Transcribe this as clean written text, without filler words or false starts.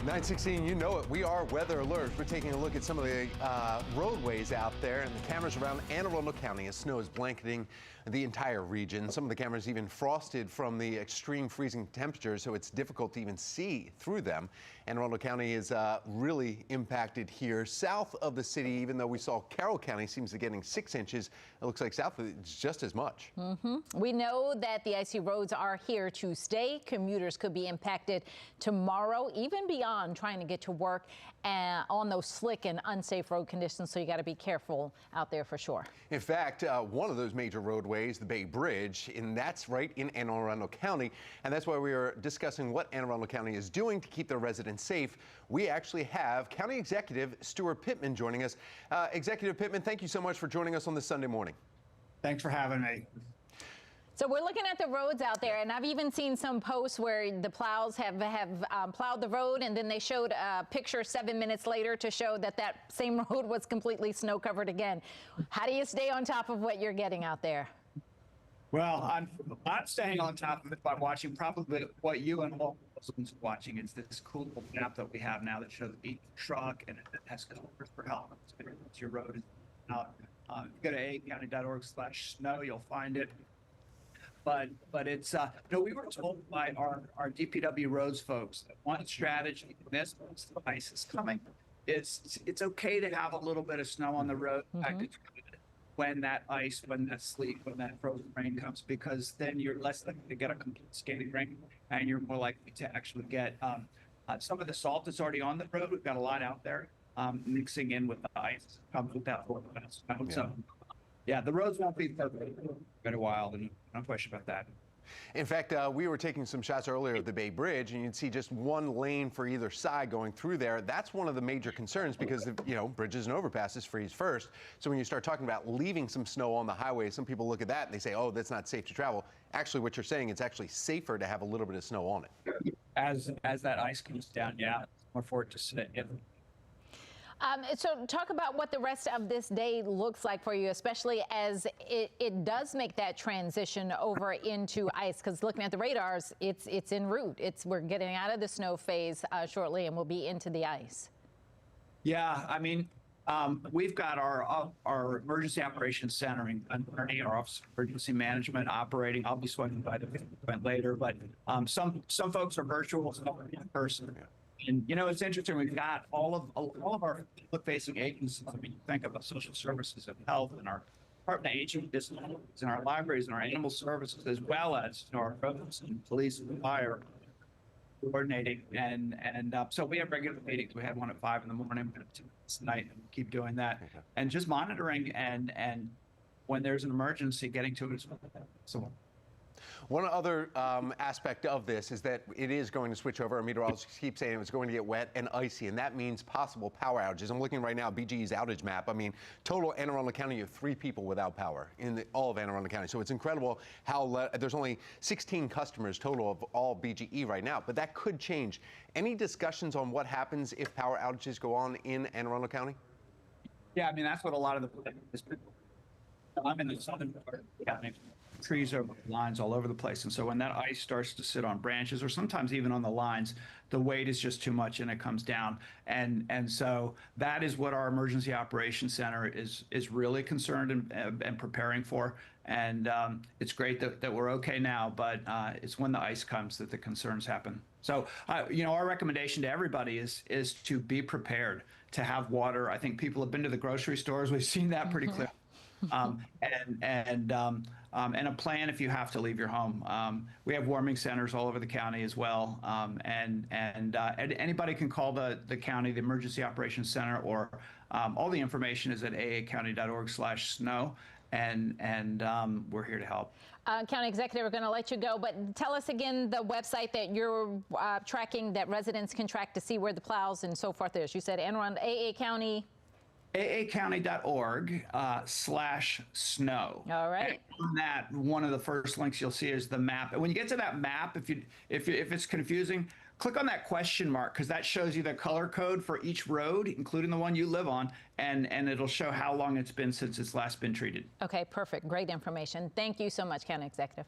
9:16, you know it. We are weather alert. We're taking a look at some of the roadways out there and the cameras around Anne Arundel County as snow is blanketing the entire region. Some of the cameras even frosted from the extreme freezing temperatures, so it's difficult to even see through them. Anne Arundel County is really impacted here. South of the city, even though we saw Carroll County seems to be getting 6 inches, it looks like south of it's just as much. We know that the icy roads are here to stay. Commuters could be impacted tomorrow, even beyond trying to get to work on those slick and unsafe road conditions, so you got to be careful out there for sure. In fact, one of those major roadways, the Bay Bridge, and that's right in Anne Arundel County, and that's why we are discussing what Anne Arundel County is doing to keep their residents safe. We actually have County Executive Stuart Pittman joining us. Executive Pittman, thank you so much for joining us on this Sunday morning. Thanks for having me. So we're looking at the roads out there, and I've even seen some posts where the plows have plowed the road, and then they showed a picture 7 minutes later to show that that same road was completely snow covered again. How do you stay on top of what you're getting out there? Well, I'm not staying on top of it by watching probably what you and all those watching. It's this cool little map that we have now that shows each truck, and it has colors for helmets. It's your road is out. Go to aacounty.org/snow. You'll find it. But it's we were told by our DPW roads folks that one strategy in this, once the ice is coming, is it's okay to have a little bit of snow on the road. In fact, it's good when that ice, when that sleet, when that frozen rain comes, because then you're less likely to get a complete skating rink, and you're more likely to actually get some of the salt that's already on the road. We've got a lot out there mixing in with the ice. Comes with that snow. So. Yeah, the roads won't be perfect in a while, and no question about that. In fact, we were taking some shots earlier of the Bay Bridge, and you'd see just one lane for either side going through there. That's one of the major concerns because, bridges and overpasses freeze first. So when you start talking about leaving some snow on the highway, some people look at that and they say, oh, that's not safe to travel. Actually, what you're saying, it's actually safer to have a little bit of snow on it. As that ice comes down, yeah, it's more for it to sit in. So talk about what the rest of this day looks like for you, especially as it does make that transition over into ice, because looking at the radars, it's en route. We're getting out of the snow phase shortly, and we'll be into the ice. Yeah, I mean, we've got our emergency operations center in Kearney, our Office of Emergency Management operating. I'll be swinging by the event later, but some folks are virtual, some are in person. Yeah. And it's interesting. We've got all of our public-facing agencies. I mean, you think about social services and health, and our Department of Aging Disabilities, and our libraries, and our animal services, as well as our roads and police and fire coordinating. And so we have regular meetings. We had one at 5 in the morning, tonight, and keep doing that, and just monitoring and when there's an emergency, getting to it as well. So. One other aspect of this is that it is going to switch over. Our meteorologists keep saying it's going to get wet and icy, and that means possible power outages. I'm looking right now at BGE's outage map. I mean, total Anne Arundel County, you have 3 people without power in all of Anne Arundel County. So it's incredible how there's only 16 customers total of all BGE right now, but that could change. Any discussions on what happens if power outages go on in Anne Arundel County? Yeah, I mean, that's what a lot of I'm in the southern part of the county. Trees over lines all over the place, and so when that ice starts to sit on branches or sometimes even on the lines, the weight is just too much and it comes down, and so that is what our emergency operations center is really concerned and preparing for. And it's great that we're okay now, but it's when the ice comes that the concerns happen. So our recommendation to everybody is to be prepared, to have water. I think people have been to the grocery stores. We've seen that pretty clearly. And a plan if you have to leave your home. We have warming centers all over the county as well, and anybody can call the county, the Emergency Operations Center, or all the information is at aacounty.org/snow, and we're here to help. County Executive, we're going to let you go, but tell us again the website that you're tracking, that residents can track to see where the plows and so forth is. You said AA County. aacounty.org/snow. All right. And on that, one of the first links you'll see is the map. And when you get to that map, if it's confusing, click on that question mark, because that shows you the color code for each road, including the one you live on, and it'll show how long it's been since it's last been treated. Okay, perfect. Great information. Thank you so much, County Executive.